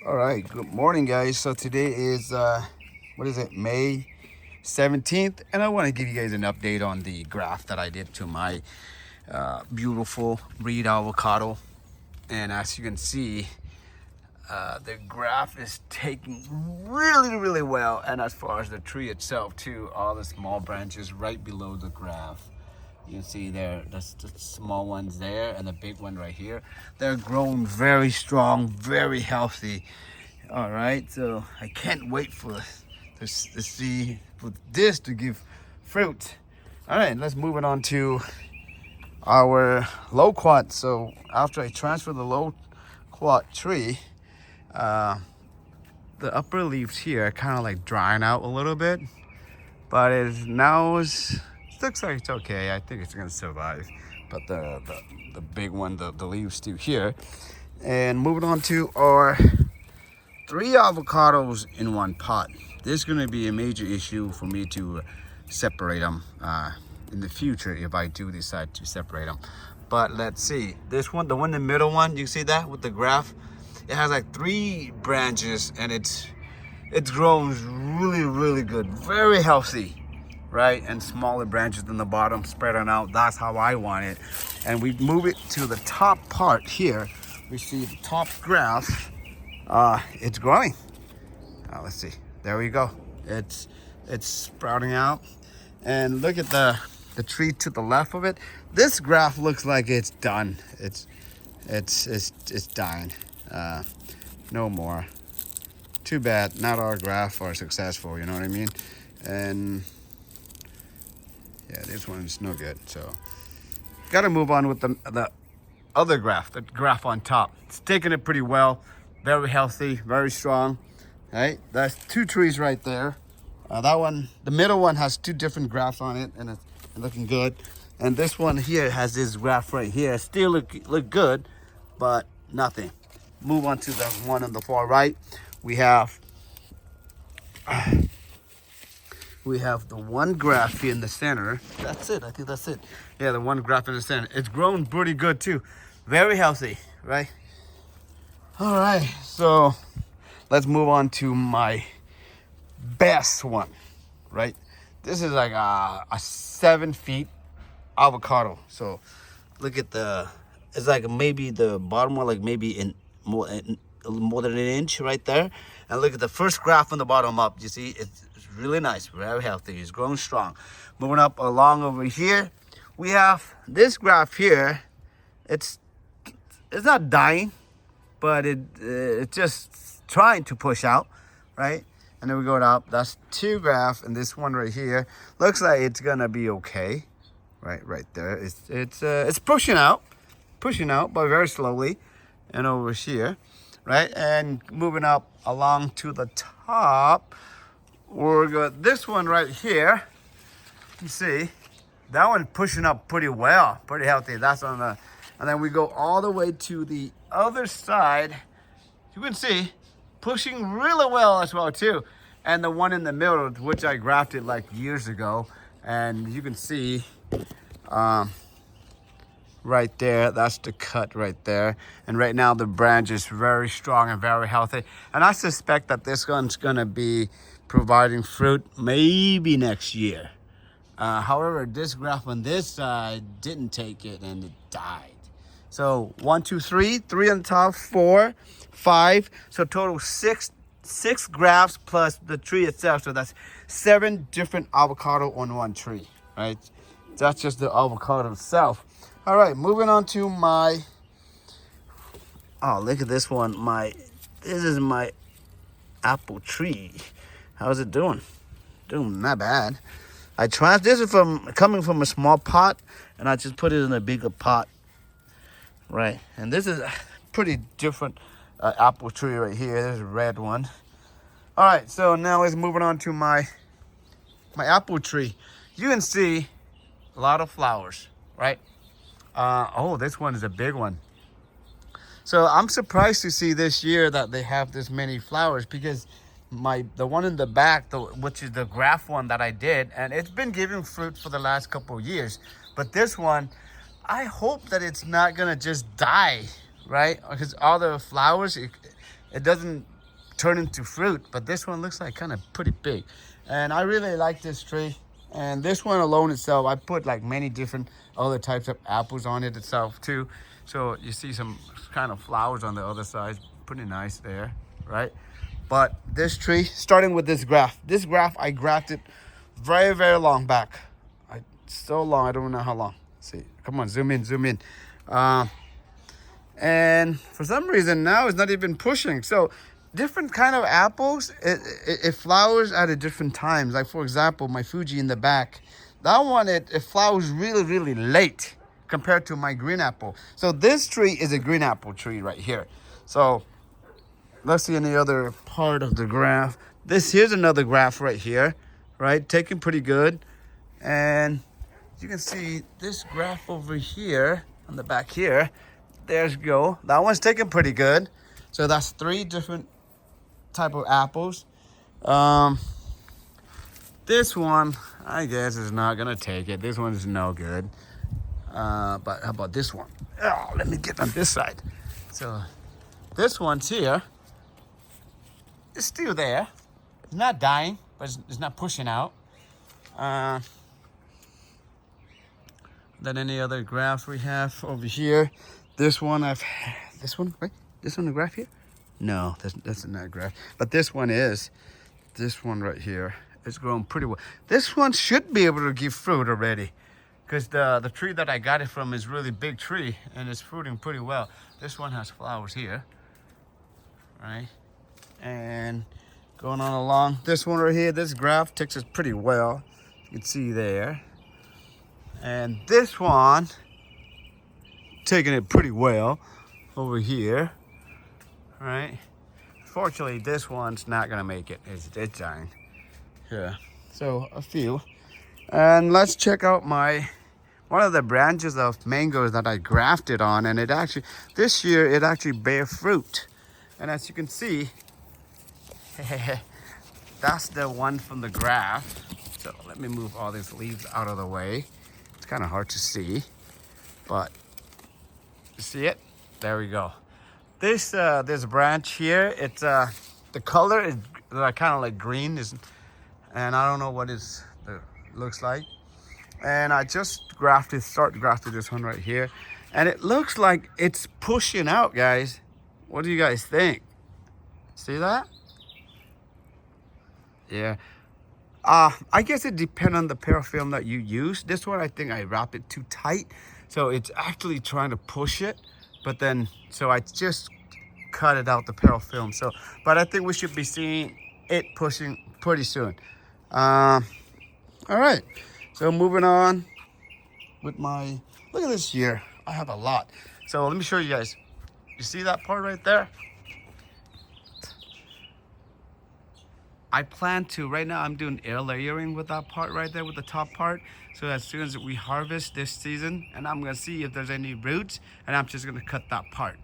All right, good morning, guys. So today is what is it, May 17th, and I want to give you guys an update on the graft that I did to my beautiful breed avocado. And as you can see, the graft is taking really well. And as far as the tree itself too, all the small branches right below the graft, you can see there, that's the small ones there and the big one right here. They're growing very strong, very healthy. All right, so I can't wait for to see for this to give fruit. All right, let's move it on to our loquat. So after I transfer the loquat tree, the upper leaves here are kind of like drying out a little bit, but it looks like it's okay. I think it's gonna survive. But the big one, the leaves still here. And moving on to our 3 avocados in one pot. This is gonna be a major issue for me to separate them in the future if I do decide to separate them. But let's see. This one, the one in the middle one, you see that with the graft? It has like 3 branches and it's grown really good, very healthy, right? And smaller branches than the bottom, spreading out. That's how I want it. And we move it to the top part here. We see the top graft. It's growing. Let's see. There we go. It's sprouting out. And look at the tree to the left of it. This graft looks like it's done. It's dying. No more. Too bad. Not our grafts are successful. You know what I mean? And yeah, this one's no good. So got to move on with the other graft, the graft on top. It's taking it pretty well. Very healthy, very strong. Right? That's 2 trees right there. That one, the middle one has 2 different grafts on it, and it's looking good. And this one here has this graft right here. Still look good, but nothing. Move on to the one on the far right. We have the one graft here in the center. That's it. I think that's it. Yeah, the one graft in the center. It's grown pretty good too. Very healthy, right? All right, so let's move on to my best one, right? This is like a 7 feet avocado. So look at it's like maybe the bottom one, like maybe more than an inch right there. And look at the first graft from the bottom up. You see, it's really nice, very healthy. It's growing strong. Moving up along over here, we have this graft here. It's not dying, but it's just trying to push out, right? And then we go up. That's 2 grafts, and this one right here looks like it's gonna be okay, right there. It's pushing out, but very slowly. And over here, right? And moving up along to the top, we're got this one right here. You see, that one pushing up pretty well, pretty healthy. That's on the, and then we go all the way to the other side. You can see, pushing really well as well too. And the one in the middle, which I grafted like years ago, and you can see, right there, that's the cut right there. And right now the branch is very strong and very healthy. And I suspect that this one's gonna be providing fruit maybe next year. However, this graft on this side didn't take it and it died. So 1, 2, 3 on the top, 4, 5. So total six grafts plus the tree itself. So that's 7 different avocado on one tree, right? That's just the avocado itself. All right, moving on to my, oh, look at this one. This is my apple tree. How's it doing? Doing not bad. This is coming from a small pot, and I just put it in a bigger pot, right? And this is a pretty different apple tree right here. There's a red one. All right, so now let's move on to my apple tree. You can see a lot of flowers, right? Oh, this one is a big one. So I'm surprised to see this year that they have this many flowers, because the one in the back, which is the graft one that I did, and it's been giving fruit for the last couple of years. But this one, I hope that it's not gonna just die, right? Because all the flowers, it doesn't turn into fruit, but this one looks like kind of pretty big. And I really like this tree. And this one alone itself, I put like many different other types of apples on it itself too. So you see some kind of flowers on the other side, pretty nice there, right? But this tree, starting with this graft I grafted very, very long back. So long, I don't know how long. Let's see, come on, zoom in. And for some reason now it's not even pushing. So different kind of apples, it flowers at a different times. Like for example, my Fuji in the back, that one it flowers really, really late compared to my green apple. So this tree is a green apple tree right here. So let's see any other part of the graph. Here's another graph right here, right? Taking pretty good. And you can see this graph over here on the back here. There's go. That one's taking pretty good. So that's 3 different type of apples. This one, I guess, is not gonna take it. This one is no good. But how about this one? Oh, let me get on this side. So this one's here. It's still there. It's not dying, but it's not pushing out. Then any other graphs we have over here. This one, right? This one the graph here? No, that's not a graph. But this one is. This one right here. It's growing pretty well. This one should be able to give fruit already. Because the tree that I got it from is really big tree. And it's fruiting pretty well. This one has flowers here. Right? And going on along. This one right here, this graph takes it pretty well. You can see there. And this one, taking it pretty well over here, right? Fortunately, this one's not gonna make it. It's dying. Yeah, so a few. And let's check out one of the branches of mangoes that I grafted on, and this year it actually bear fruit. And as you can see, that's the one from the graft. So let me move all these leaves out of the way. It's kind of hard to see, but you see it? There we go. This branch here, it's the color is kind of like green, and I don't know what it looks like. And I just grafted this one right here, and it looks like it's pushing out, guys. What do you guys think? See that? Yeah. I guess it depends on the parafilm that you use. This one, I think I wrap it too tight. So it's actually trying to push it. But then, so I just cut it out, the parafilm. So, but I think we should be seeing it pushing pretty soon. All right. So moving on with look at this here. I have a lot. So let me show you guys. You see that part right there? I plan to, right now I'm doing air layering with that part right there, with the top part. So as soon as we harvest this season, and I'm gonna see if there's any roots, and I'm just gonna cut that part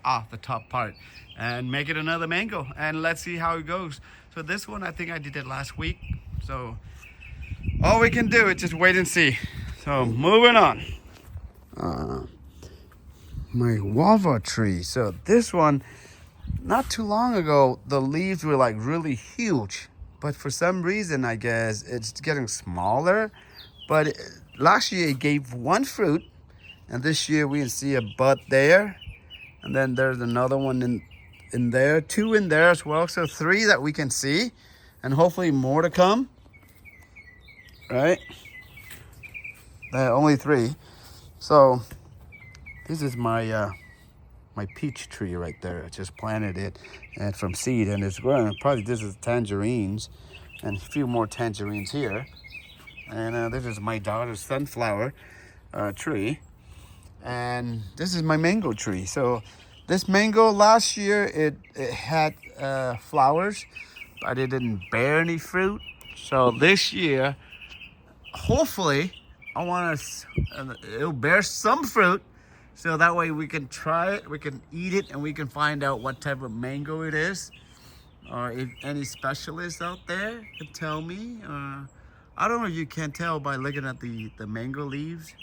off, the top part, and make it another mango, and let's see how it goes. So this one, I think I did it last week. So all we can do is just wait and see. So moving on. My guava tree. So this one, not too long ago, the leaves were like really huge, but for some reason, I guess it's getting smaller. But last year it gave 1 fruit, and this year we can see a bud there, and then there's another one in there, 2 in there as well. So 3 that we can see, and hopefully more to come. Right? Only 3. So this is my peach tree right there. I just planted it and from seed, and it's growing. Probably this is tangerines, and a few more tangerines here. And this is my daughter's sunflower tree, and this is my mango tree. So this mango last year it had flowers, but it didn't bear any fruit. So this year, hopefully, it'll bear some fruit. So that way we can try it, we can eat it, and we can find out what type of mango it is. Or if any specialists out there can tell me. I don't know if you can tell by looking at the mango leaves,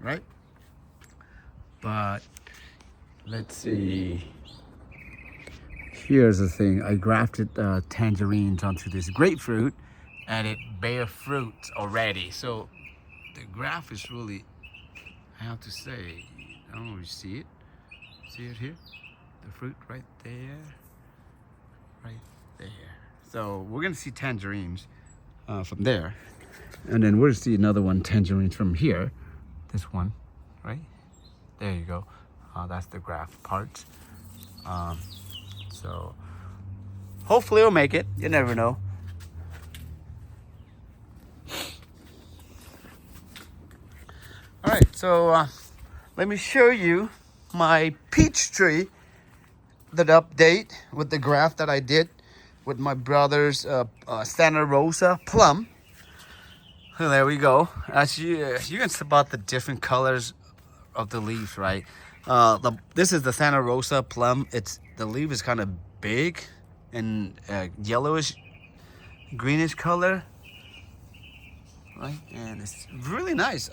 right? But let's see. here's the thing. I grafted tangerines onto this grapefruit, and it bear fruit already. So the graft is really, I have to say, I don't know if you see it. See it here? The fruit right there. Right there. So we're gonna see tangerines from there. And then we'll see another one, tangerines from here. This one, right? There you go. That's the graft part. So hopefully it'll make it. You never know. All right, so let me show you my peach tree, that update with the graft that I did with my brother's Santa Rosa plum. So there we go. As you can spot the different colors of the leaves, right? This is the Santa Rosa plum. The leaf is kind of big and yellowish, greenish color, right? And it's really nice.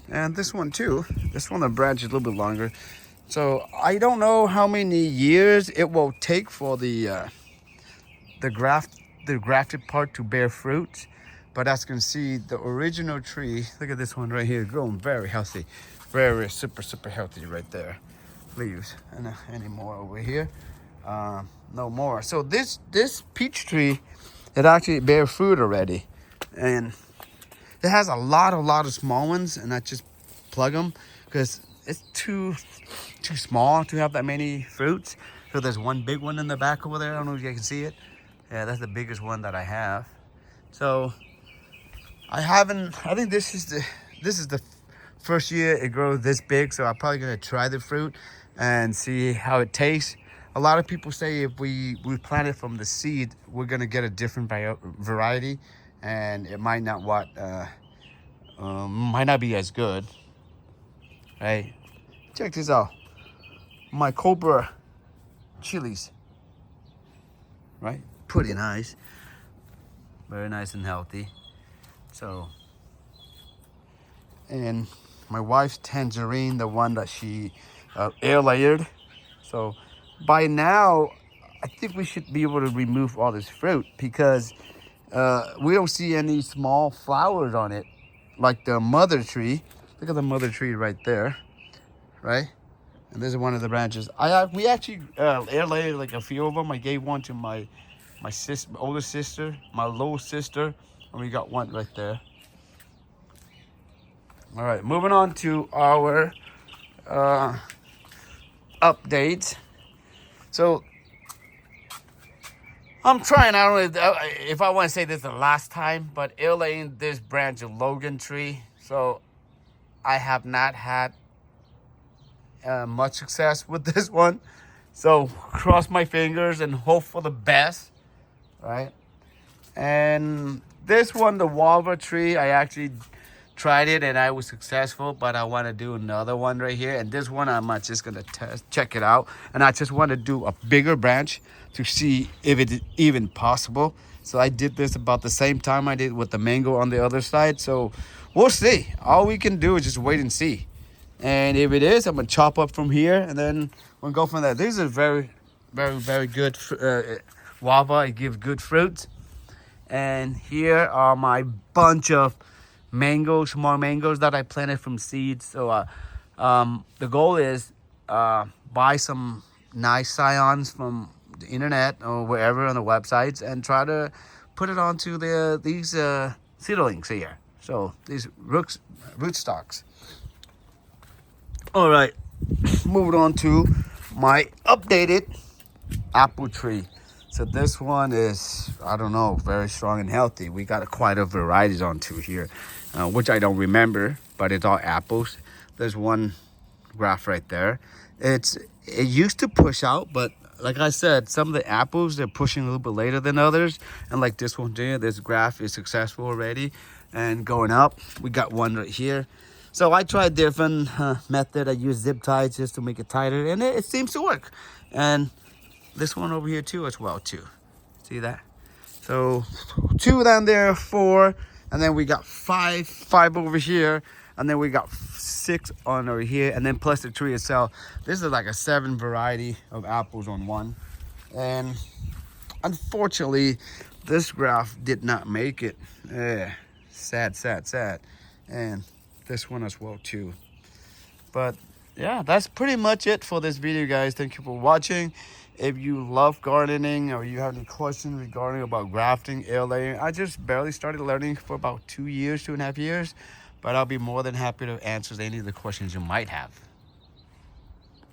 And this one too. This one, the branch is a little bit longer. So I don't know how many years it will take for the grafted part to bear fruit. But as you can see, the original tree, look at this one right here, growing very healthy. Very super healthy right there. Leaves. And any more over here? No more. So this peach tree, it actually bear fruit already. And it has a lot of small ones, and I just plug them because it's too small to have that many fruits. So there's one big one in the back over there. I don't know if you can see it. Yeah, that's the biggest one that I have. So I think this is the first year it grows this big, so I'm probably gonna try the fruit and see how it tastes. A lot of people say if we plant it from the seed, we're gonna get a different variety, and it might not be as good. Right? Check this out. My Cobra chilies. Right? Pretty nice. Very nice and healthy. So, and my wife's tangerine, the one that she air layered. So by now, I think we should be able to remove all this fruit because we don't see any small flowers on it, like the mother tree. Look at the mother tree right there, right? And this is one of the branches. We actually air layered like a few of them. I gave one to my older sister, my little sister, and we got one right there. All right, moving on to our update. So I'm trying, I don't know if I want to say this the last time, but air laying this branch of Logan tree. So I have not had much success with this one. So cross my fingers and hope for the best, right? And this one, the guava tree, I actually tried it and I was successful, but I want to do another one right here. And this one, I'm just going to check it out. And I just want to do a bigger branch to see if it's even possible. So I did this about the same time I did with the mango on the other side. So we'll see. All we can do is just wait and see. And if it is, I'm going to chop up from here and then we'll go from there. This is very good guava. It gives good fruit. And here are my bunch of mangoes, small mangoes that I planted from seeds. So the goal is buy some nice scions from the internet or wherever on the websites and try to put it onto these seedlings here. So these rootstocks. All right, moving on to my updated apple tree. So this one is, I don't know, very strong and healthy. We got quite a varieties onto here, which I don't remember, but it's all apples. There's one graft right there. It used to push out, but like I said, some of the apples, they're pushing a little bit later than others. And like this one here, this graft is successful already and going up. We got one right here. So I tried different method. I used zip ties just to make it tighter, and it seems to work. And this one over here too as well too. See that? So 2 down there, 4, and then we got 5 over here. and then we got 6 on over here, and then plus the tree itself. This is like a 7 variety of apples on one, and unfortunately this graft did not make it. Sad, sad, sad. And this one as well too. But yeah, that's pretty much it for this video, guys. Thank you for watching. If you love gardening or you have any questions regarding about grafting, air layering, I just barely started learning for about 2 years, 2.5 years, but I'll be more than happy to answer any of the questions you might have.